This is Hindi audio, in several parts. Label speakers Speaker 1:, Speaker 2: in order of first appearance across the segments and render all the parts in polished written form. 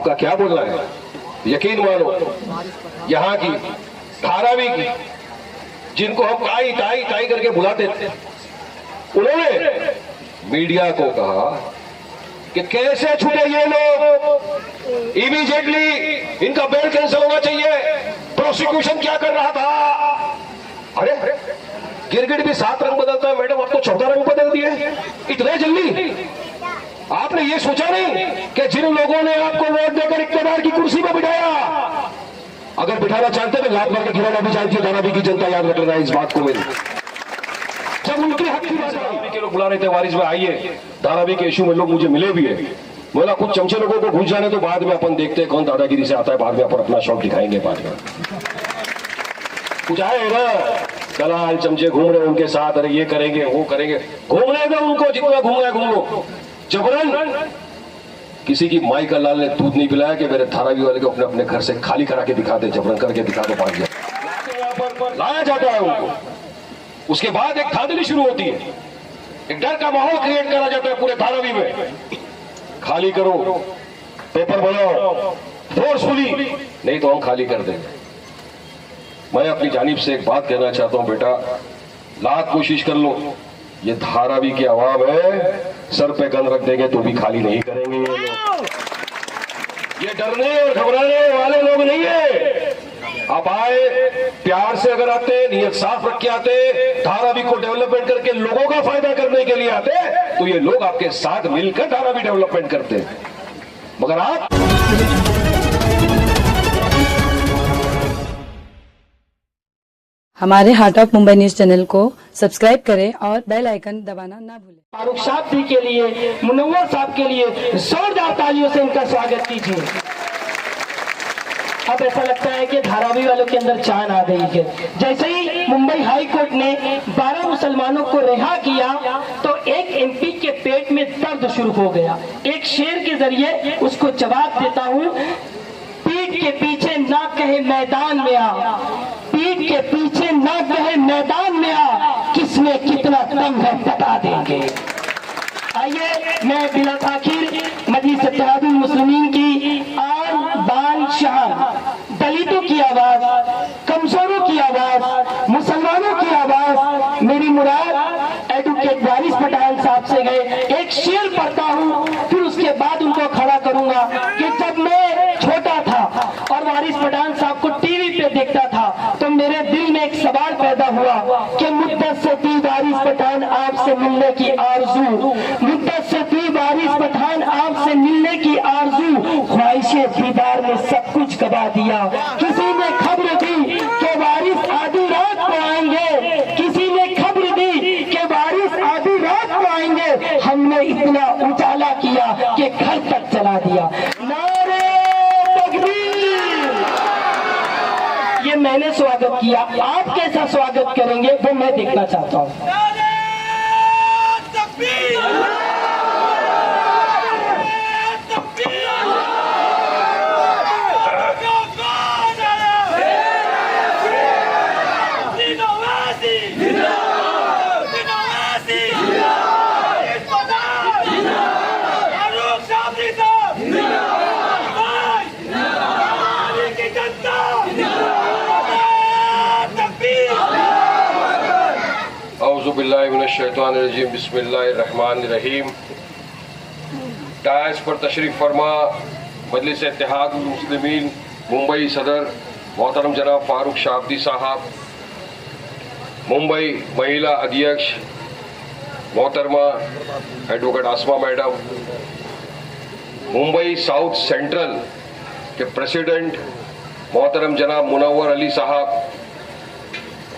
Speaker 1: का क्या बोलना है? यकीन मानो यहाँ की धारावी की जिनको हम ताई ताई ताई करके बुलाते थे, उन्होंने मीडिया को कहा कि कैसे छूटे ये लोग, इमीडिएटली इनका बेल कैंसिल होना चाहिए। प्रोसिक्यूशन क्या कर रहा था? अरे गिरगिट भी 7 रंग बदलता है मैडम, आप तो 14 रंग बदल दिए इतने जल्दी। आपने ये सोचा नहीं कि जिन लोगों ने आपको वोट देकर इक्तदार की कुर्सी पर बिठाया, अगर बिठाना चाहते तो लात मार के गिराना भी चाहती है। धारावी की जनता याद रख लेना इस बात को। मेरी जब उनके हक की बात धारावी के लोग बुला रहे थे, वारिस भाई आइए, धारावी के इशू में लोग मुझे मिले भी है। बोला कुछ चमचे लोगों को घुस जाने तो बाद में अपन देखते हैं कौन दादागिरी से आता है, बाद में अपन अपना शौक दिखाएंगे। बाद में कुछ आए ना दलाल चमचे घूम रहे उनके साथ, अरे ये करेंगे वो करेंगे, घूमने दो उनको, जितना घूमना है घूम लो। जबरन किसी की माई का लाल ने दूध नहीं पिलाया कि मेरे धारावी वाले को अपने अपने घर से खाली करा के दिखा दे, जबरन करके दिखा दो। पाँच लाया जाता है उनको। उसके बाद एक धांधली शुरू होती है, एक डर का माहौल क्रिएट करा जाता है पूरे धारावी में। खाली करो, पेपर बनाओ फोर्सफुली, नहीं तो हम खाली कर देंगे। मैं अपनी जानिब से एक बात कहना चाहता हूं, बेटा लाख कोशिश कर लो, ये धारावी की आवाम है, सर पे गन रख देंगे तो भी खाली नहीं करेंगे ये लोग। ये डरने और घबराने वाले लोग नहीं है। आप आए प्यार से, अगर आते नियत साफ रख के आते, धारावी को डेवलपमेंट करके लोगों का फायदा करने के लिए आते, तो ये लोग आपके साथ मिलकर धारावी डेवलपमेंट करते। मगर आप
Speaker 2: हमारे heart of Mumbai news channel को सब्सक्राइब करें और बेल आइकन दबाना ना भूलें।
Speaker 3: फारूक साहब जी के लिए, मुनव्वर साहब के लिए जोरदार तालियों से इनका स्वागत कीजिए। अब ऐसा लगता है कि धारावी वालों के अंदर चान आ गई है। जैसे ही मुंबई हाई कोर्ट ने 12 मुसलमानों को रिहा किया तो एक एमपी के पेट में दर्द शुरू हो गया। एक शेर के जरिए उसको जवाब देता हूँ, पीठ के पीछे ना कहे मैदान में आ, पीठ के पीछे ना कहे मैदान में आ, किसमें कितना दम है बता देंगे। आइए मैं बिला ताखिर मजलिस इत्तेहादुल मुस्लिमीन की आन बान शान, दलितों की आवाज, कमजोरों की आवाज, मुसलमानों की आवाज, मेरी मुराद एडवोकेट वारिस पठान साहब से गए एक शेर पढ़ता हूँ, फिर उसके बाद उनको खड़ा करूंगा कि जब मैं छोटा था और वारिस पठान साहब को टीवी पे देखता था तो मेरे दिल में एक सवाल पैदा हुआ कि मुद्दत से थी वारिस पठान आपसे मिलने की आरज़ू, मुद्दत से थी वारिस पठान आपसे मिलने की आरज़ू, ख्वाहिशे दीदार ने सब कुछ गवा दिया। किसी ने खबर दी कि वारिस आधी रात को आएंगे, किसी ने खबर दी कि वारिस आधी रात को आएंगे, हमने इतना उजाला किया कि घर तक चला दिया। नारे तकबीर। ये मैंने स्वागत किया, आप कैसा स्वागत करेंगे वो मैं देखना चाहता हूँ।
Speaker 1: औज़ुबिल्लाहिमिनश्शैतानिर्रजीम, बिस्मिल्लाहिर्रहमानिर्रहीम। डायस पर तशरीफ फरमा मजलिस इत्तेहादुल मुस्लिमीन मुंबई सदर मोहतरम जनाब फारूक शाब्दी साहब, मुंबई महिला अध्यक्ष मोहतरमा एडवोकेट आसमा मैडम, मुंबई साउथ सेंट्रल के प्रेसिडेंट मोहतरम जनाब मुनव्वर अली साहब,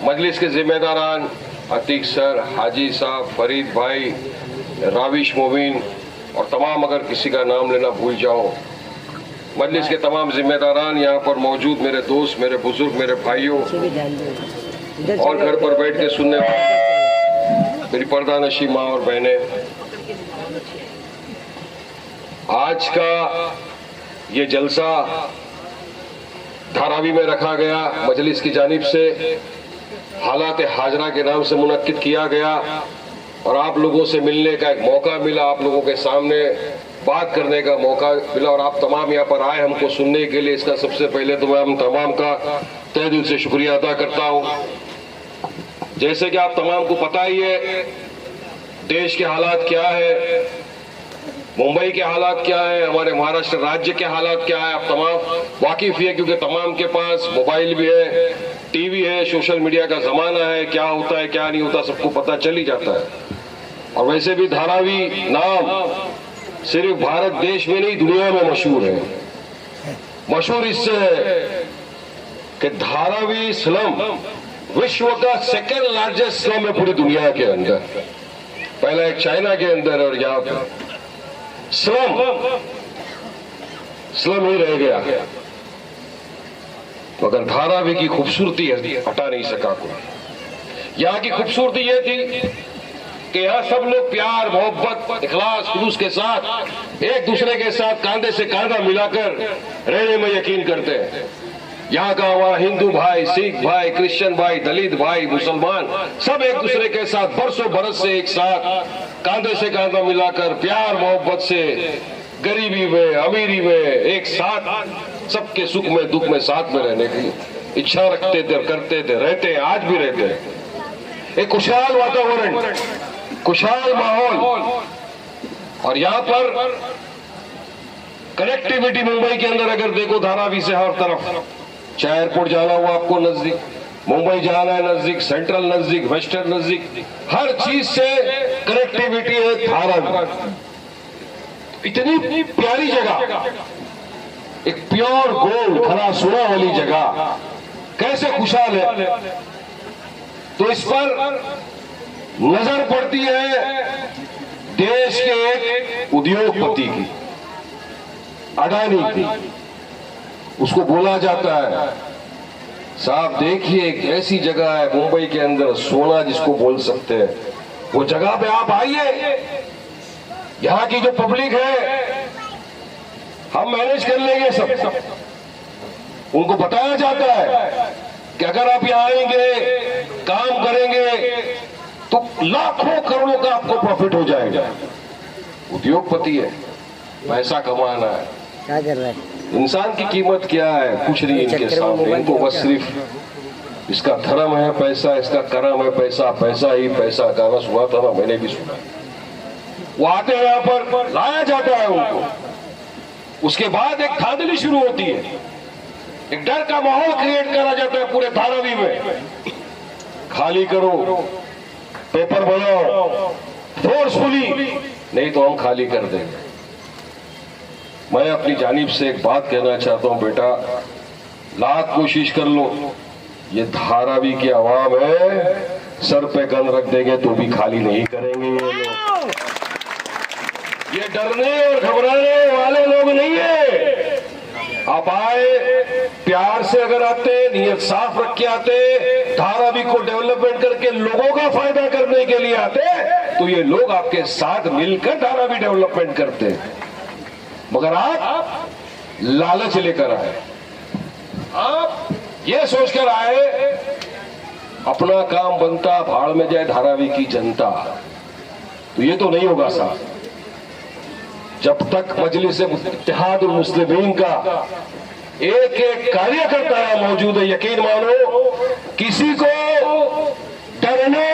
Speaker 1: मजलिस के जिम्मेदारान अतीक सर, हाजी साहब, फरीद भाई, राविश मोबिन और तमाम, अगर किसी का नाम लेना भूल जाओ, मजलिस के तमाम जिम्मेदारान, यहाँ पर मौजूद मेरे दोस्त, मेरे बुजुर्ग, मेरे भाइयों और घर पर बैठ के सुनने वाले मेरी पर्दानशी माँ और बहनें, आज का ये जलसा धारावी में रखा गया, मजलिस की जानिब से हालात हाजरा के नाम से मुनक्किद किया गया और आप लोगों से मिलने का एक मौका मिला, आप लोगों के सामने बात करने का मौका मिला और आप तमाम यहाँ पर आए हमको सुनने के लिए। इसका सबसे पहले तो मैं हम तमाम का तहे दिल से शुक्रिया अदा करता हूँ। जैसे कि आप तमाम को पता ही है देश के हालात क्या है, मुंबई के हालात क्या है, हमारे महाराष्ट्र राज्य के हालात क्या है, आप तमाम वाकिफ ही है क्योंकि तमाम के पास मोबाइल भी है, टीवी है, सोशल मीडिया का जमाना है, क्या होता है क्या नहीं होता सबको पता चल ही जाता है। और वैसे भी धारावी नाम सिर्फ भारत देश में नहीं दुनिया में मशहूर है। मशहूर इससे है कि धारावी स्लम विश्व का सेकेंड लार्जेस्ट स्लम है पूरी दुनिया के अंदर। पहला एक चाइना के अंदर और यहाँ पे स्लम ही रह गया, मगर धारावी की खूबसूरती हटा नहीं सका कोई। यहाँ की खूबसूरती ये थी कि यहाँ सब लोग प्यार मोहब्बत इखलास खुलूस के साथ एक दूसरे के साथ कांधे से कांधा मिलाकर रहने में यकीन करते हैं। यहाँ का हमारा हिंदू भाई, सिख भाई, क्रिश्चियन भाई, दलित भाई, मुसलमान सब एक दूसरे के साथ बरसों बरस से एक साथ कांधे से कांधा मिलाकर प्यार मोहब्बत से गरीबी में अमीरी में एक साथ सबके सुख में दुख में साथ में रहने की इच्छा रखते थे, करते थे, रहते हैं, आज भी रहते हैं। एक खुशहाल वातावरण, खुशहाल माहौल। और यहाँ पर कनेक्टिविटी मुंबई के अंदर अगर देखो धारावी से हर तरफ, चाहे एयरपोर्ट जाना हो आपको नजदीक, मुंबई जाना है नजदीक, सेंट्रल नजदीक, वेस्टर्न नजदीक, हर चीज से कनेक्टिविटी है धारावी। इतनी प्यारी जगह, एक प्योर गोल्ड खरा सोना वाली जगह, कैसे खुशहाल है। तो इस पर नजर पड़ती है देश के एक उद्योगपति की, अडानी की। उसको बोला जाता है साहब देखिए एक ऐसी जगह है मुंबई के अंदर, सोना जिसको बोल सकते हैं, वो जगह पे आप आइए। यहाँ की जो पब्लिक है हम मैनेज कर लेंगे सब। उनको बताया जाता है कि अगर आप यहाँ आएंगे काम करेंगे तो लाखों करोड़ों का आपको प्रॉफिट हो जाएगा। उद्योगपति है, पैसा कमाना है,
Speaker 4: क्या कर रहा है?
Speaker 1: इंसान की कीमत क्या है, कुछ नहीं इनके सामने। इनको बस सिर्फ इसका धर्म है पैसा, इसका कर्म है पैसा, पैसा ही पैसा। गाना सुना था ना, मैंने भी सुना। वो आते हैं यहाँ पर, लाया जाता है उनको। उसके बाद एक धांधली शुरू होती है, एक डर का माहौल क्रिएट करा जाता है पूरे धारावी में। खाली करो, पेपर बनाओ फोर्सफुली, नहीं तो हम खाली कर देंगे। मैं अपनी जानिब से एक बात कहना चाहता हूं, बेटा लाख कोशिश कर लो, ये धारावी की आवाम है, सर पे गन रख देंगे तो भी खाली नहीं करेंगे ये लोग। ये डरने और घबराने वाले लोग नहीं है। आप आए प्यार से, अगर आते नियत साफ रख के आते, धारावी को डेवलपमेंट करके लोगों का फायदा करने के लिए आते, तो ये लोग आपके साथ मिलकर धारावी डेवलपमेंट करते। मगर आप लालच लेकर आए, आप ये सोचकर आए अपना काम बनता भाड़ में जाए धारावी की जनता, तो ये तो नहीं होगा साहब। जब तक मजलिस इत्तेहाद मुस्लिमीन का एक एक कार्यकर्ता मौजूद है, यकीन मानो किसी को डरने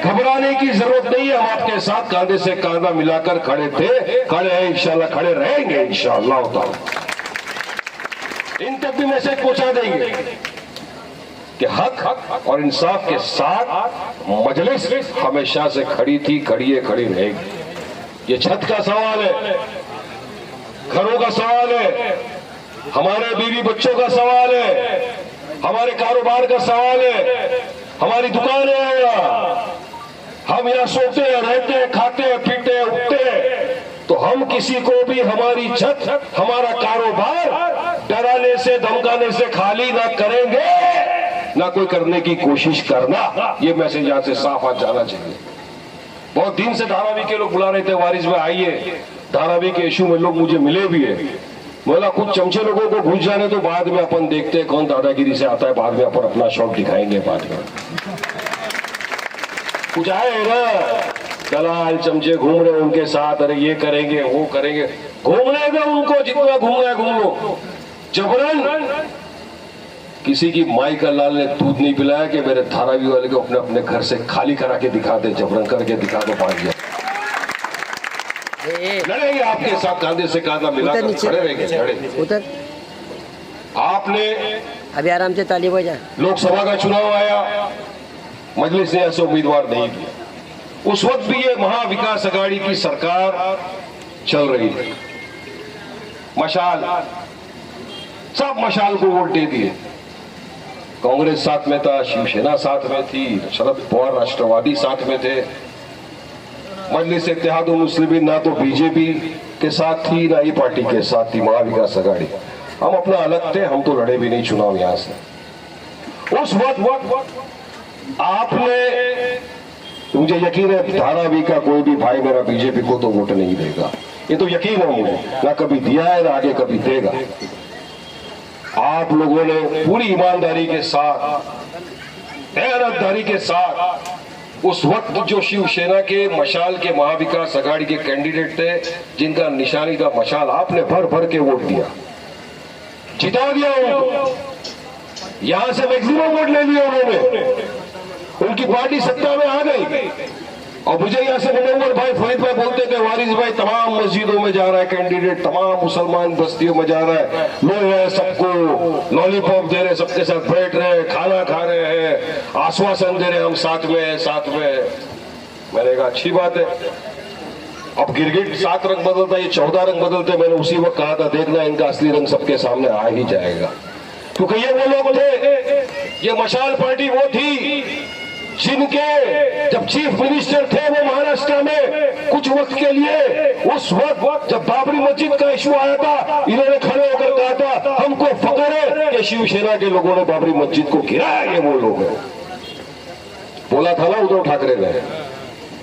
Speaker 1: घबराने की जरूरत नहीं है। हम आपके साथ कांधे से कांधा मिलाकर खड़े थे, खड़े हैं, इंशाल्लाह खड़े रहेंगे इंशाल्लाह ताला। इन तक भी मैसेज पहुंचा देंगे कि हक और इंसाफ के साथ मजलिस हमेशा से खड़ी थी, खड़ी है, खड़ी रहेगी। ये छत का सवाल है, घरों का सवाल है, हमारे बीवी बच्चों का सवाल है, हमारे कारोबार का सवाल है, हमारी दुकानें हैं यहाँ, हम यहाँ सोते हैं, रहते हैं, खाते हैं, पीते हैं, उठते हैं। तो हम किसी को भी हमारी छत, हमारा कारोबार डराने से धमकाने से खाली ना करेंगे, ना कोई करने की कोशिश करना। ये मैसेज यहाँ से साफ आज जाना चाहिए। बहुत दिन से धारावी के लोग बुला रहे थे वारिस में आइए, धारावी के इशू में लोग मुझे मिले भी है। बोला कुछ चमचे लोगों को घुस जाने तो बाद में अपन देखते हैं कौन दादागिरी से आता है, बाद में अपन अपना शौक दिखाएंगे। बाद में कुछ आए ना दलाल चमचे घूम रहे उनके साथ, अरे ये करेंगे वो करेंगे, घूमने दो उनको, जितना घूमना है घूम लो। जबरन किसी की माई का लाल ने दूध नहीं पिलाया कि मेरे धारावी वाले को अपने अपने घर से खाली करा के दिखा दे, जबरन करके दिखा दो 5 हजार। लड़ेंगे आपके साथ, कांधे से कांधा मिलाकर खड़े रहेंगे, लड़ेंगे। आपने
Speaker 4: अभी आराम से ताली बजा।
Speaker 1: लोकसभा का चुनाव आया, मजलिस ने ऐसे उम्मीदवार नहीं दिया। उस वक्त भी ये महाविकास अघाड़ी की सरकार चल रही थी। मशाल, सब मशाल को वोट दे दिए। कांग्रेस साथ में था, शिवसेना साथ में थी, शरद पवार राष्ट्रवादी साथ में थे, मजलिस इत्तेहादुल मुस्लिमीन ना तो बीजेपी के साथ थी ना ही पार्टी के साथ थी, महाविकास अघाड़ी। हम अपना अलग थे, हम तो लड़े भी नहीं चुनाव यहां से। उस वक्त आपने, मुझे यकीन है धारावी का कोई भी भाई मेरा बीजेपी को तो वोट नहीं देगा, ये तो यकीन है मुझे, ना कभी दिया है ना आगे कभी देगा। आप लोगों ने पूरी ईमानदारी के साथ, मेहनतदारी के साथ उस वक्त जो शिवसेना के मशाल के महाविकास अघाड़ी के कैंडिडेट थे, जिनका निशानी था मशाल, आपने भर भर के वोट दिया, जिता दिया उनको। यहां से मैक्सिमम वोट ले लिया उन्होंने, उनकी पार्टी सत्ता में आ गई। और मुझे यहां से मुनव्वर भाई, फरीद भाई बोलते थे वारिस भाई तमाम मस्जिदों में जा रहा है कैंडिडेट, तमाम मुसलमान बस्तियों में जा रहा है, मिल रहे हैं सबको, लॉलीपॉप दे रहे, सबके साथ बैठ रहे, खाना खा रहे हैं, आश्वासन दे रहे, हम साथ में हैं, साथ में हैं। मैंने कहा अच्छी बात है। अब गिरगिट 7 रंग बदलता, ये 14 रंग बदलते। मैंने उसी वक्त कहा था देखना इनका असली रंग सबके सामने आ ही जाएगा, क्योंकि ये वो लोग थे, ये मशाल पार्टी वो थी जिनके जब चीफ मिनिस्टर थे वो महाराष्ट्र में कुछ वक्त के लिए, उस वक्त जब बाबरी मस्जिद का इशू आया था, इन्होंने खड़े होकर कहा था हमको फख्र है कि शिवसेना के लोगों ने बाबरी मस्जिद को गिराया, ये वो लोग हैं। बोला था ना उद्धव ठाकरे ने,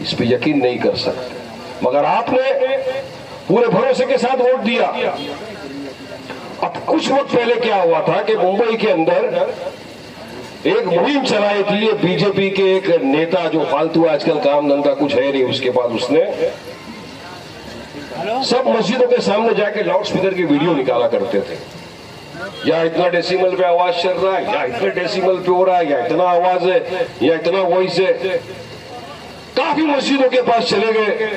Speaker 1: इस पे यकीन नहीं कर सकते, मगर आपने पूरे भरोसे के साथ वोट दिया। अब कुछ वक्त पहले क्या हुआ था कि मुंबई के अंदर एक मुहिम चलाई थी, ये बीजेपी के एक नेता जो फालतू आजकल काम धंधा कुछ है नहीं उसके बाद, उसने सब मस्जिदों के सामने जाके लाउड स्पीकर की वीडियो निकाला करते थे। या इतना डेसिमल पे आवाज चल रहा है, या इतने डेसिमल पे हो रहा है, या इतना आवाज है, या इतना वॉइस है। काफी मस्जिदों के पास चले गए।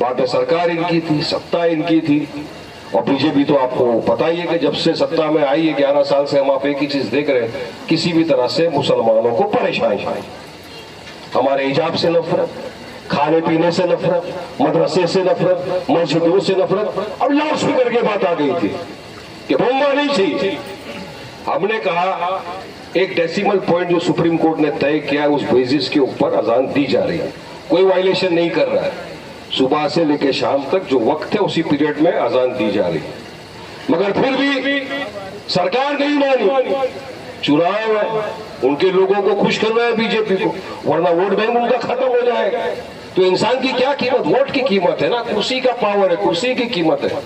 Speaker 1: बाद में सरकार इनकी थी, सत्ता इनकी थी, और बीजेपी तो आपको पता ही है कि जब से सत्ता में आई है 11 साल से हम आप एक ही चीज देख रहे हैं, किसी भी तरह से मुसलमानों को परेशानी। हमारे हिजाब से नफरत, खाने पीने से नफरत, मदरसे से नफरत, मस्जिदों से नफरत। अब लाउड स्पीकर की बात आ गई थी कि बोलना नहीं चाहिए। हमने कहा एक डेसिमल पॉइंट जो सुप्रीम कोर्ट ने तय किया उस बेसिस के ऊपर अजान दी जा रही है, कोई वायलेशन नहीं कर रहा है। सुबह से लेकर शाम तक जो वक्त है उसी पीरियड में अजान दी जा रही है, मगर फिर भी सरकार नहीं मानी। चुनाव है, उनके लोगों को खुश करना है बीजेपी को, वरना वोट बैंक उनका खत्म हो जाएगा। तो इंसान की क्या कीमत, वोट की कीमत है ना, कुर्सी का पावर है, कुर्सी की कीमत है।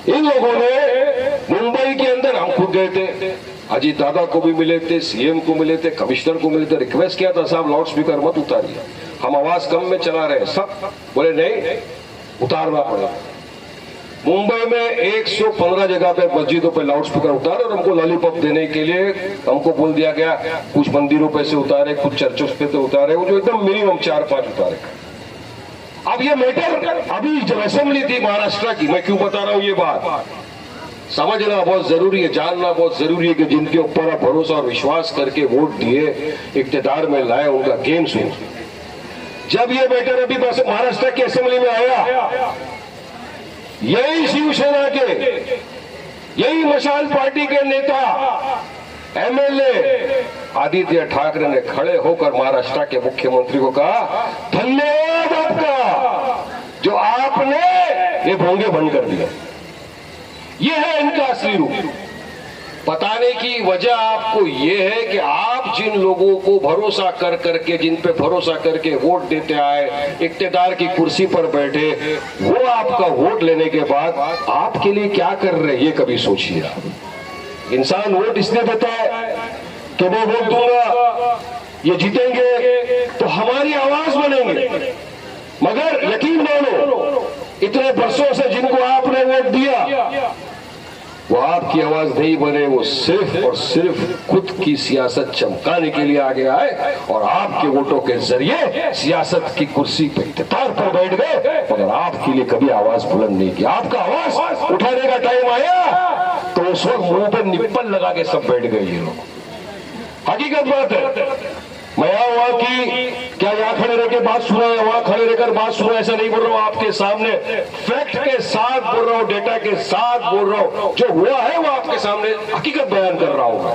Speaker 1: इन लोगों ने मुंबई के अंदर, हम खुद गए थे, अजीत दादा को भी मिले थे, सीएम को मिले थे, कमिश्नर को मिले थे, रिक्वेस्ट किया था साहब लाउड स्पीकर मत उतारिए, हम आवाज कम में चला रहे हैं। सब बोले नहीं उतारना पड़ेगा। मुंबई में 115 जगह पे मस्जिदों पे लाउड स्पीकर उतारे और हमको लॉलीपॉप देने के लिए हमको बोल दिया गया कुछ मंदिरों पे से उतारे, कुछ चर्चों पे से उतारे, वो जो एकदम मिनिमम 4-5 उतारे। अब ये मैटर, अभी जब असेंबली थी महाराष्ट्र की, मैं क्यों बता रहा हूं ये बात, समझना बहुत जरूरी है, जानना बहुत जरूरी है कि जिनके ऊपर आप भरोसा और विश्वास करके वोट दिए, इक्तिदार में लाए, उनका गेम सुनो। जब ये मैटर अभी महाराष्ट्र की असेंबली में आया, यही शिवसेना के, यही मशाल पार्टी के नेता एमएलए आदित्य ठाकरे ने खड़े होकर महाराष्ट्र के मुख्यमंत्री को कहा धन्यवाद आपका जो आपने ये भोंगे बंद कर दिया। ये है इनका असली रूप। बताने की वजह आपको ये है कि आप जिन लोगों को भरोसा कर करके, जिन पे भरोसा करके वोट देते आए, इक्तिदार की कुर्सी पर बैठे, वो आपका वोट लेने के बाद आपके लिए क्या कर रहे हैं ये कभी सोचिए। इंसान वोट इसलिए देता है कि मैं वोट दूंगा, ये जीतेंगे तो हमारी आवाज बनेंगे, मगर यकीन मानो इतने वर्षों से जिनको आपने वोट दिया वो आपकी आवाज नहीं बने, वो सिर्फ और सिर्फ खुद की सियासत चमकाने के लिए आगे आए और आपके वोटों के जरिए सियासत की कुर्सी पे इख्तितार पर बैठ गए, मगर आपके लिए कभी आवाज बुलंद नहीं की। आपका आवाज उठाने का टाइम आया तो उस वक्त मुंह पर निप्पल लगा के सब बैठ गए ये लोग। हकीकत बात है। मैं वहां की क्या यहाँ खड़े रह के बात सुना है, वहां खड़े रहकर बात सुना, ऐसा नहीं बोल रहा हूं, आपके सामने फैक्ट के साथ बोल रहा हूं, डेटा के साथ बोल रहा हूं, जो हुआ है वो आपके सामने हकीकत बयान कर रहा हूं।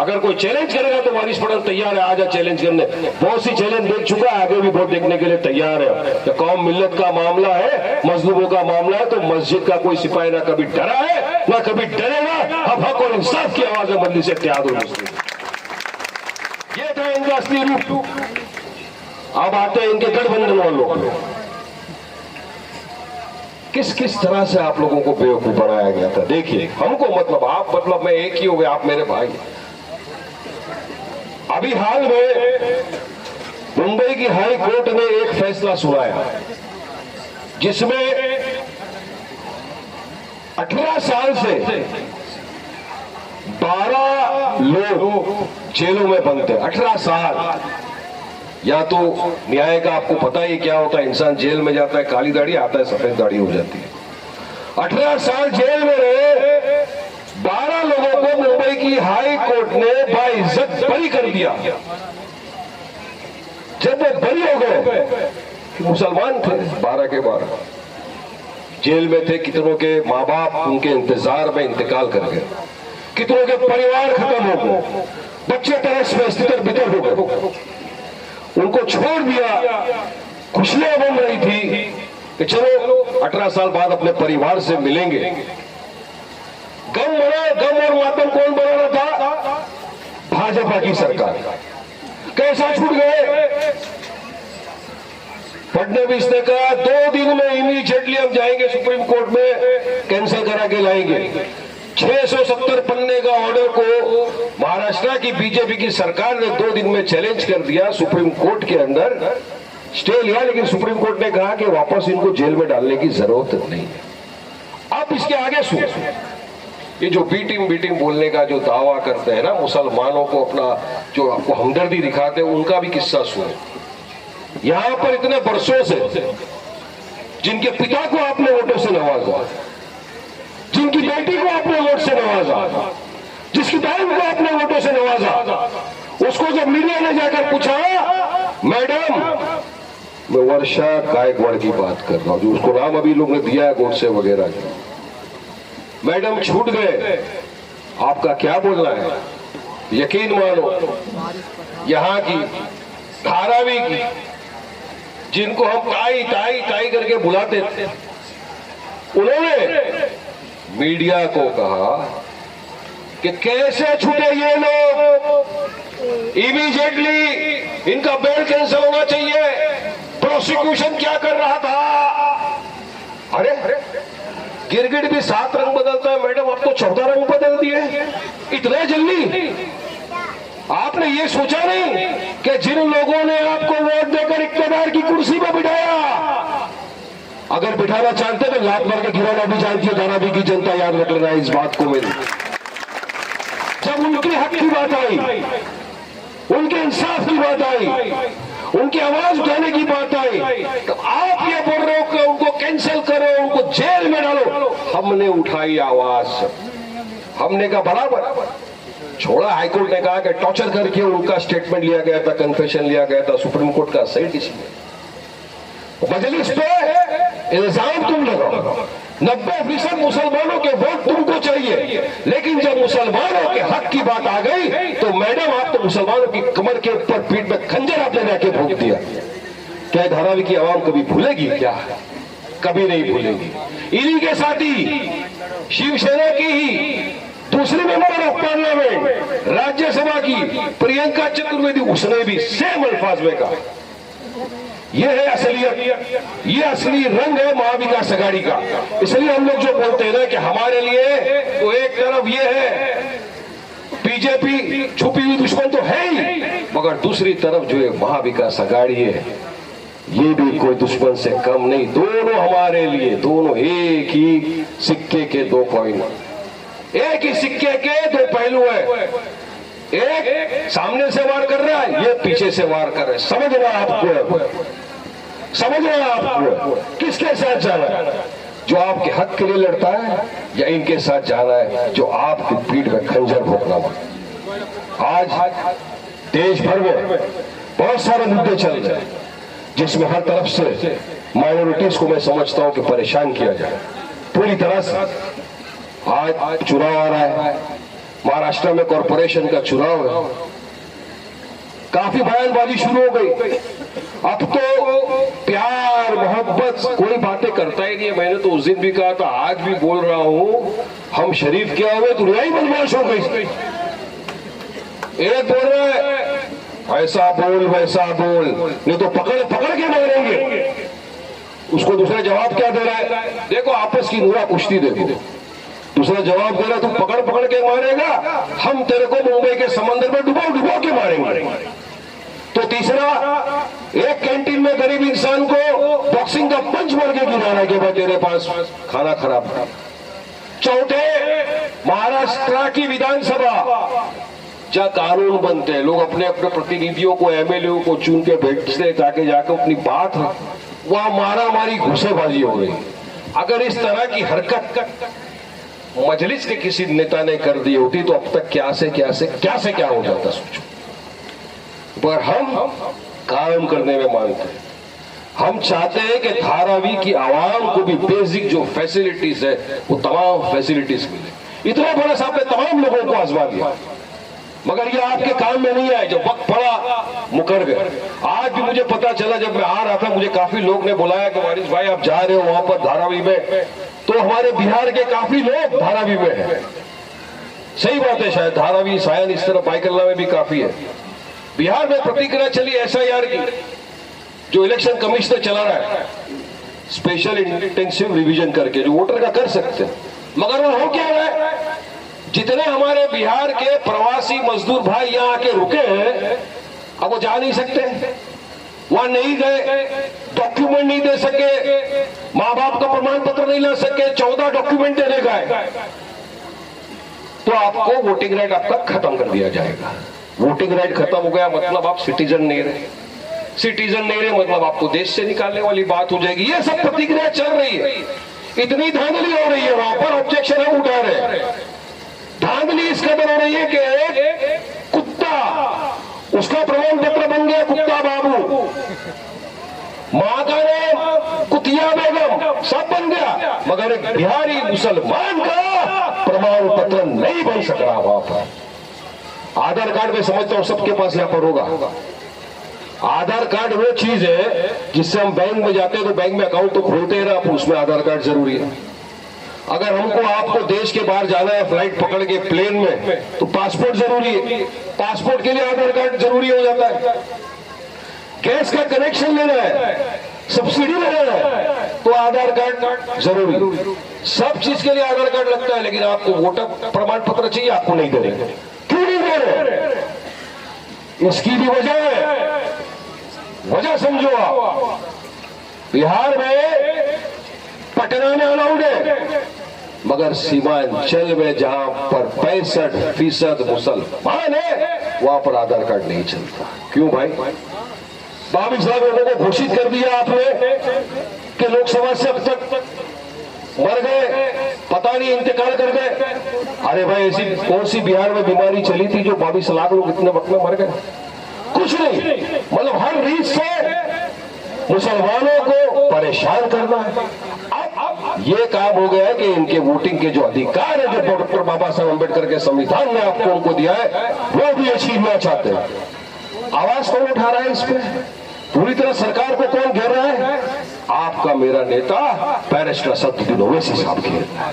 Speaker 1: अगर कोई चैलेंज करेगा तो वारिस पठान तैयार है, आजा चैलेंज करने। बहुत सी चैलेंज देख चुका है, आगे भी बहुत देखने के लिए तैयार है। तो कौम मिल्लत का मामला है, मजलूमों का मामला है, तो मस्जिद का कोई सिपाही ना कभी डरा है ना कभी डरेगा। अब हक और इंसाफ की आवाज बदली से इत्तेहाद हो मुस्लिम, ये था इनका असली रूप। अब आते हैं इनके गठबंधन वालों। किस किस तरह से आप लोगों को बेवकूफ बनाया गया था। देखिए, हमको मतलब आप मतलब मैं एक ही हो गए, आप मेरे भाई। अभी हाल में मुंबई की हाई कोर्ट ने एक फैसला सुनाया जिसमें 18 साल से 12 लोग जेलों में बंद थे। 18 साल। या तो न्याय का आपको पता ही क्या होता है, इंसान जेल में जाता है, काली दाढ़ी, आता है सफेद दाढ़ी हो जाती है। 18 साल जेल में रहे 12 लोगों को मुंबई की हाई कोर्ट ने बाइज्जत बरी कर दिया। जब वो बरी हो गए, मुसलमान थे 12 के 12, जेल में थे, कितनों के माँ बाप उनके इंतजार में इंतकाल कर गए, कितनों के परिवार खत्म हो गए, बच्चे तरस में स्थितर बितर हो गए, उनको छोड़ दिया। खुशियां बन रही थी कि चलो 18 साल बाद अपने परिवार से मिलेंगे। गम और मातम कौन बना रहा था? भाजपा की सरकार। कैसा छूट गए? फडणवीस ने कहा 2 दिन में इमीडिएटली हम जाएंगे सुप्रीम कोर्ट में, कैंसिल करा के लाएंगे। 670 पन्ने का ऑर्डर को महाराष्ट्र की बीजेपी की सरकार ने 2 दिन में चैलेंज कर दिया, सुप्रीम कोर्ट के अंदर स्टे लिया, लेकिन सुप्रीम कोर्ट ने कहा कि वापस इनको जेल में डालने की जरूरत नहीं है। अब इसके आगे सुन, ये जो बी टीम बोलने का जो दावा करते हैं ना, मुसलमानों को अपना जो आपको हमदर्दी दिखाते हैं, उनका भी किस्सा सुनो। यहां पर इतने वर्षों से जिनके पिता को आपने वोटों से नवाजा, जिनकी बेटी को आपने वोट से नवाजा, जिसकी बहन को आपने वोटों से नवाजा, उसको जब मीडिया ने जाकर पूछा, मैडम, मैं वर्षा गायकवाड़ की बात कर रहा हूं, जो उसको नाम अभी लोग ने दिया है गोडसे वगैरह की, मैडम छूट गए, आपका क्या बोलना है? यकीन मानो, यहां की धारावी की, जिनको हम ताई ताई ताई करके बुलाते थे, उन्होंने मीडिया को कहा कि कैसे छूटे ये लोग, इमीडिएटली इनका बेल कैंसिल होना चाहिए। प्रोसिक्यूशन क्या कर रहा था? अरे गिरगिट भी 7 रंग बदलता है मैडम, अब तो 14 रंग बदल दिए, इतना जल्दी? आपने ये सोचा नहीं कि जिन लोगों ने आपको वोट देकर इक्तदार की कुर्सी पर बिठाया, अगर बिठाना चाहते तो लात मार के गिराना भी जानती है धारावी की जनता, याद रख लेना इस बात को मेरी। जब उनके हक की बात आई, उनके इंसाफ की बात आई, उनकी आवाज उठाने की बात आई, तो आप ये बोल रहे हो कि उनको कैंसिल करो, उनको जेल में डालो। हमने उठाई आवाज, हमने कहा बराबर छोड़ा। हाईकोर्ट ने कहा कि टॉर्चर करके उनका स्टेटमेंट लिया गया था, कन्फेशन लिया गया था, सुप्रीम कोर्ट का सही डिसीजन। मजलिस पे इल्जाम तुम लगाओ, 90% मुसलमानों के वोट तुमको चाहिए, लेकिन जब मुसलमानों के हक की बात आ गई तो मैडम आप तो मुसलमानों की कमर के ऊपर पीठ में खंजर आपने जाके भोंक दिया। क्या धारावी की आवाम कभी भूलेगी? क्या कभी नहीं भूलेगी। इन्हीं के साथी शिवसेना की ही दूसरी मेंबर ऑफ पार्लियामेंट राज्यसभा की प्रियंका चतुर्वेदी, उसने भी सेम अल्फाज में कहा, यह है असलियत, यह असली रंग है महाविकास आघाड़ी का। इसलिए हम लोग जो बोलते हैं ना कि हमारे लिए तो एक तरफ यह है बीजेपी छुपी हुई दुश्मन तो है ही, मगर दूसरी तरफ जो है महाविकास आघाड़ी है, ये भी कोई दुश्मन से कम नहीं। दोनों हमारे लिए, दोनों एक ही सिक्के के दो पॉइंट, एक ही सिक्के के दो पहलू है। एक सामने से वार कर रहा है, ये पीछे से वार कर रहा है। समझना आपको, समझना आपको किसके साथ जाना है, जो आपके हक के लिए लड़ता है या इनके साथ जाना है जो आपकी पीठ में खंजर भोंकना है। आज देश भर में बहुत सारे मुद्दे चल रहे हैं जिसमें हर तरफ से माइनॉरिटीज को मैं समझता हूं कि परेशान किया जाए पूरी तरह से। आज चुनाव आ रहा है, महाराष्ट्र में कॉरपोरेशन का चुनाव है, काफी बयानबाजी शुरू हो गई। अब तो प्यार मोहब्बत कोई बातें करता ही नहीं है। मैंने तो उस दिन भी कहा था, आज भी बोल रहा हूं, हम शरीफ क्या हुए, दुनिया ही बदमाश हो गई। एक बोल रहा है ऐसा बोल वैसा बोल, नहीं तो पकड़ पकड़ के मारेंगे। उसको दूसरा जवाब क्या दे रहा है, देखो आपस की नूरा कुश्ती देखो। दूसरा जवाब दे रहा है तू पकड़ पकड़ के मारेगा, हम तेरे को मुंबई के समंदर में डुबो डुबो के मारेंगे। तो तीसरा, एक कैंटीन में गरीब इंसान को बॉक्सिंग का पंच मार के गिराना के बाद तेरे पास खाना खराब। चौथे, महाराष्ट्र की विधानसभा जहां कानून बनते हैं, लोग अपने अपने प्रतिनिधियों को, एमएलए को चुन के भेजते हैं ताकि जाकर अपनी बात, वहां मारा मारी घुसेबाजी हो गई। अगर इस तरह की हरकत मजलिस के किसी नेता ने कर दी होती तो अब तक क्या से क्या हो जाता सोचो। पर हम काम करने में मानते हैं। हम चाहते हैं कि धारावी की आवाम को भी बेसिक जो फैसिलिटीज है वो तमाम फैसिलिटीज मिले। इतना बड़ा साहब ने तमाम लोगों को आजमा दिया, मगर ये आपके काम में नहीं आए। जब वक्त पड़ा मुकर गए। आज भी मुझे पता चला, जब मैं आ रहा था, मुझे काफी लोग ने बुलाया कि वारिस भाई आप जा रहे हो वहां पर धारावी में, तो हमारे बिहार के काफी लोग धारावी में हैं। सही बात है, शायद धारावी, सायन, इस तरह बाइकल्ला में भी काफी है। बिहार में प्रतिक्रिया चली SIR की, जो इलेक्शन कमीशन चला रहा है, स्पेशल इंटेंसिव रिवीजन करके, जो वोटर का कर सकते हैं। मगर वो हो क्या रहा है, जितने हमारे बिहार के प्रवासी मजदूर भाई यहाँ आके रुके हैं, अब वो जा नहीं सकते, वहां नहीं गए, डॉक्यूमेंट नहीं दे सके, माँ बाप का प्रमाण पत्र नहीं ला सके, 14 डॉक्यूमेंट देने गए, तो आपको वोटिंग राइट आपका खत्म कर दिया जाएगा। वोटिंग राइट खत्म हो गया मतलब आप सिटीजन नहीं रहे, सिटीजन नहीं रहे मतलब आपको देश से निकालने वाली बात हो जाएगी। ये सब प्रतिक्रिया चल रही है, इतनी धांधली हो रही है, वहां पर ऑब्जेक्शन है उठा रहे हैं। धांधली इस कदर हो रही है कि एक कुत्ता, उसका प्रमाण पत्र बन गया कुत्ता बाबू, मां का नाम कुतिया बेगम, सब बन गया, मगर एक बिहारी मुसलमान का प्रमाण पत्र नहीं बन सक रहा वहां पर। आधार कार्ड में समझता हूं सबके पास यहां पर होगा। आधार कार्ड वो चीज है जिससे हम बैंक में जाते हैं तो बैंक में अकाउंट तो खोलते हैं ना, उसमें आधार कार्ड जरूरी है। अगर हमको आपको देश के बाहर जाना है फ्लाइट पकड़ के प्लेन में, तो पासपोर्ट जरूरी है, पासपोर्ट के लिए आधार कार्ड जरूरी हो जाता है। गैस का कनेक्शन लेना है, सब्सिडी लेना है, तो आधार कार्ड जरूरी। सब चीज के लिए आधार कार्ड लगता है, लेकिन आपको वोटर प्रमाण पत्र चाहिए, आपको नहीं दे रहे। क्यों नहीं दे रहे? इसकी भी वजह है, वजह समझो आप। बिहार में पटना में अलाउड है, मगर सीमांचल में जहां पर 65% मुसलमान है वहां पर आधार कार्ड नहीं चलता। क्यों भाई? 22 लाख लोगों को घोषित कर दिया आपने कि लोकसभा से अब तक मर गए, पता नहीं इंतकाल कर गए। अरे भाई, ऐसी कौन सी बिहार में बीमारी चली थी जो 22 लाख लोग इतने वक्त में मर गए? कुछ नहीं, मतलब हर रीत से मुसलमानों को परेशान करना है। अब ये काम हो गया है कि इनके वोटिंग के जो अधिकार है, जो डॉक्टर बाबा साहब अम्बेडकर के संविधान ने आपको उनको दिया है, वो भी छीनना चाहते हैं। आवाज कौन उठा रहा है इस पे? पूरी तरह सरकार को कौन घेर रहा है? आपका मेरा नेता बैरिस्टर असदुद्दीन ओवैसी साहब घेर रहा है।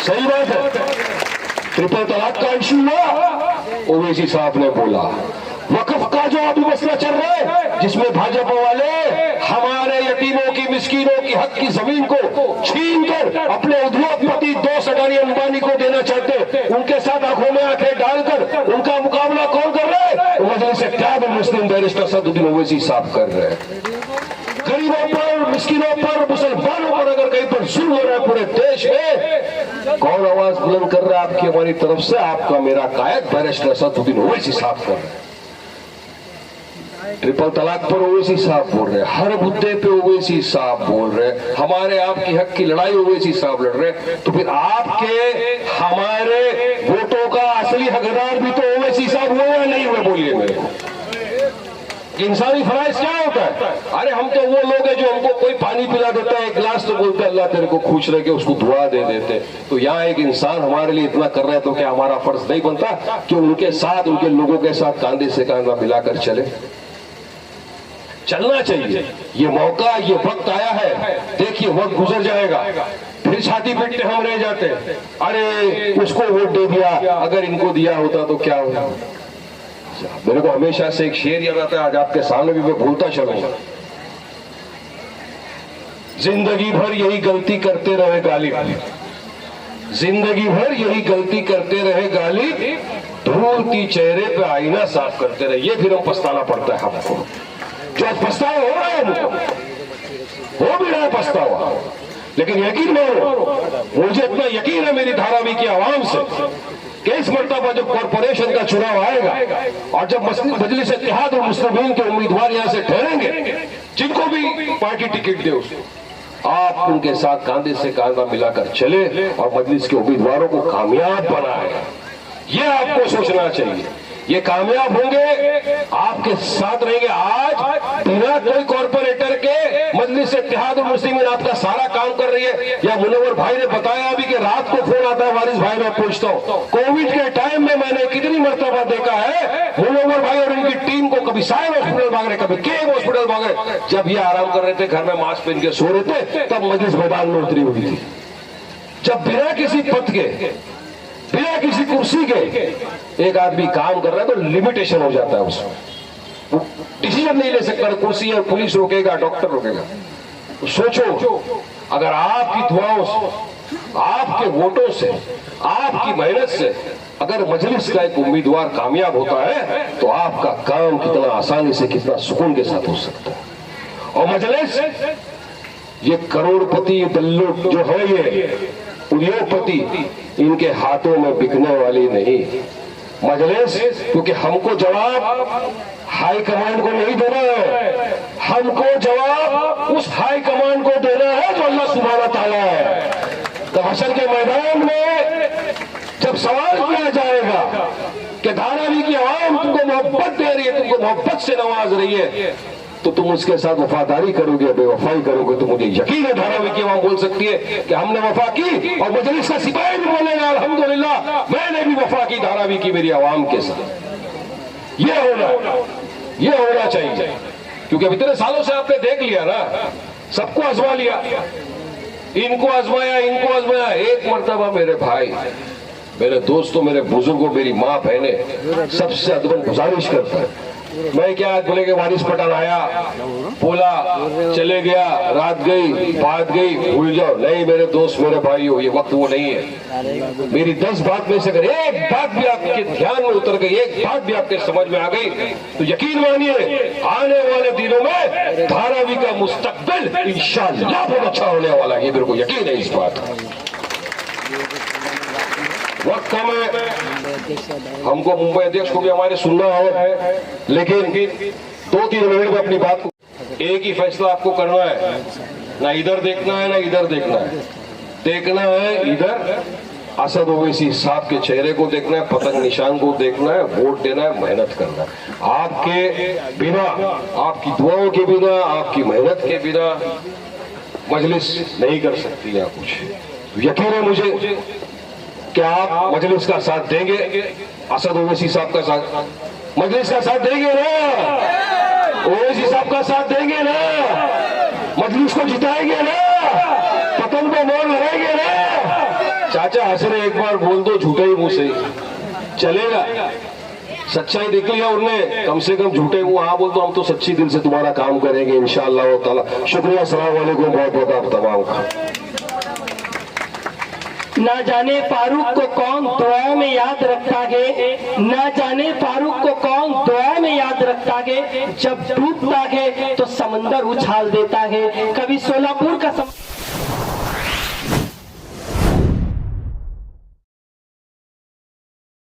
Speaker 1: सही बात है, ट्रिपल तलाक का इश्यू हुआ, ओवैसी साहब ने बोला। वक्फ का जो अभी मसला चल रहा है, जिसमें भाजपा वाले हमारे यतीमों की, मिस्कीनों की हक की जमीन को छीनकर अपने उद्योगपति 2 अडानी अंबानी को देना चाहते, उनके साथ आंखों में आंखें डालकर उनका मुकाबला कौन कर रहा है? मजलिस-ए-इत्तेहाद मुस्लिम बैरिस्टर असदुद्दीन ओवैसी साहब कर रहे हैं। गरीबों पर, मिस्किनों पर, मुसलमानों पर अगर कहीं पर जुल्म हो रहा है पूरे देश में, कौन आवाज बुलंद कर रहा है आपकी हमारी तरफ से? आपका मेरा कायद बैरिस्टर असदुद्दीन ओवैसी साहब कर रहे हैं। ट्रिपल तलाक पर ओवैसी साहब बोल रहे हैं, हर मुद्दे पे ओवैसी साहब बोल रहे हैं, हमारे आपकी हक की लड़ाई ओवैसी साहब लड़ रहे हैं। तो फिर आपके हमारे वोटों का असली हकदार भी तो ओवैसी साहब हुए या नहीं हुए? बोलिए मेरे को। इंसानी फराइज क्या होता है? अरे हम तो वो लोग हैं जो हमको कोई पानी पिला देता है एक गिलास तो बोलते अल्लाह तेरे को खुश रह के उसको दुआ दे देते। तो यहाँ एक इंसान हमारे लिए इतना कर रहा है तो क्या हमारा फर्ज नहीं बनता कि उनके साथ, उनके लोगों के साथ कांधे से कांधा मिलाकर चले? चलना चाहिए। ये मौका, ये वक्त आया है। देखिए वक्त गुजर जाएगा, फिर छाती पीटते हम रह जाते, अरे उसको वोट दे दिया, अगर इनको दिया होता तो क्या होता। मेरे को हमेशा से एक शेर याद आता है, आज आपके सामने भी मैं बोलता चलूंगा। जिंदगी भर यही गलती करते रहे गालिब, जिंदगी भर यही गलती करते रहे गालिब, धूलती चेहरे पे आईना साफ करते रहे। ये फिर हम पछताना पड़ता है हमको। जो पछतावा हो रहा है हमको, हो भी रहा है पछतावा, लेकिन यकीन मानो, मुझे इतना यकीन है मेरी धारावी की आवाम से कि इस मर्तबा जब कॉरपोरेशन का चुनाव आएगा और जब मजलिस इत्तेहाद और मुस्लिमीन के उम्मीदवार यहां से ठहरेंगे, जिनको भी पार्टी टिकट दे उसको, आप उनके साथ कांधे से कांधा मिलाकर चले और मजलिस के उम्मीदवारों को कामयाब बनाए। ये आपको सोचना चाहिए। ये कामयाब होंगे, आपके साथ रहेंगे। आज बिना कोई कॉर्पोरेटर के मजलिस इत्तेहाद और मुस्लिमीन आपका सारा काम कर रही है। या मुनव्वर भाई ने बताया अभी कि रात को फोन आता है, वारिस भाई मैं पूछता हूँ, कोविड के टाइम में मैंने कितनी मर्तबा देखा है मुनव्वर भाई और उनकी टीम को, कभी साइन हॉस्पिटल भाग रहे, कभी केम हॉस्पिटल भाग रहे। जब ये आराम कर रहे थे, घर में मास्क पहन के सो रहे थे, तब मजलिस मैदान में उतरी हुई थी। जब बिना किसी पद के, बिना किसी कुर्सी के एक आदमी काम कर रहा है तो लिमिटेशन हो जाता है उसमें। डिसीजन नहीं ले सकता, कुर्सी है, पुलिस रोकेगा, डॉक्टर रोकेगा। तो सोचो, अगर आपकी दुआओं से, आपके वोटों से, आपकी मेहनत से अगर मजलिस का एक उम्मीदवार कामयाब होता है तो आपका काम कितना आसानी से, कितना सुकून के साथ हो सकता है। और मजलिस ये करोड़पति दल्लू जो है, ये उद्योगपति, इनके हाथों में बिकने वाली नहीं मजलिस। क्योंकि हमको जवाब हाई कमांड को नहीं देना है, हमको जवाब उस हाई कमांड को देना है जो अल्लाह सुब्हानहू तआला है। तो हशर के मैदान में जब सवाल किया जाएगा कि धारावी की आवाम तुमको मोहब्बत दे रही है, तुमको मोहब्बत से नवाज रही है, तो तुम उसके साथ वफादारी करोगे, बेवफाई करोगे, तो मुझे यकीन है धारावी की आवाम बोल सकती है कि हमने वफा की। और मजलिस का सिपाही भी बोलेगा अल्हम्दुलिल्लाह मैंने भी वफा की धारावी की मेरी आवाम के साथ। ये होना चाहिए। क्योंकि अब इतने सालों से आपने देख लिया ना, सबको आजमा लिया, इनको आजमाया, इनको आजमाया। एक मर्तबा मेरे भाई, मेरे दोस्तों, मेरे बुजुर्गों, मेरी माँ बहने सबसे अदबन गुजारिश करता है, मैं क्या आज बोले कि वारिस पठान आया, बोला, चले गया, रात गई, बात गई, भूल जाओ। नहीं मेरे दोस्त, मेरे भाइयों, ये वक्त वो नहीं है। मेरी 10 बात में से अगर एक बात भी आपके ध्यान में उतर गई, एक बात भी आपके समझ में आ गई, तो यकीन मानिए आने वाले दिनों में धारावी का मुस्तकबिल इंशाअल्लाह बहुत अच्छा होने वाला है। ये मेरे को यकीन है इस बात का। वक्त कम है, हमको मुंबई अध्यक्ष को भी हमारे सुनना है, लेकिन 2-3 मिनट में अपनी बात को, एक ही फैसला आपको करना है, ना इधर देखना है ना इधर देखना है। देखना है इधर असद ओवैसी साहब के चेहरे को देखना है, पतंग निशान को देखना है, वोट देना है, मेहनत करना है। आपके बिना, आपकी दुआओं के बिना, आपकी मेहनत के बिना मजलिस नहीं कर सकती है कुछ। यकीन है मुझे कि आप मजलिस का साथ देंगे, असद ओवैसी साहब का साथ, मजलिस का साथ देंगे ना, ओवैसी साहब का साथ देंगे ना, मजलिस को जिताएंगे ना, पतंग पे मोर लगाएंगे ना। चाचा हंस रहे, एक बार बोल दो झूठे ही मुंह से चलेगा। सच्चाई देख लिया उनने, कम से कम झूठे मुंह हाँ बोल दो, हम तो सच्ची दिल से तुम्हारा काम करेंगे इंशाअल्लाह ताला। शुक्रिया, अस्सलाम वालेकुम, बहुत बहुत आप तमाम का।
Speaker 3: ना जाने फारूक को कौन दुआ में याद रखता है, ना जाने फारूक को कौन दुआ में याद रखता है। जब डूबता है तो समंदर उछाल देता है। कभी सोलापुर का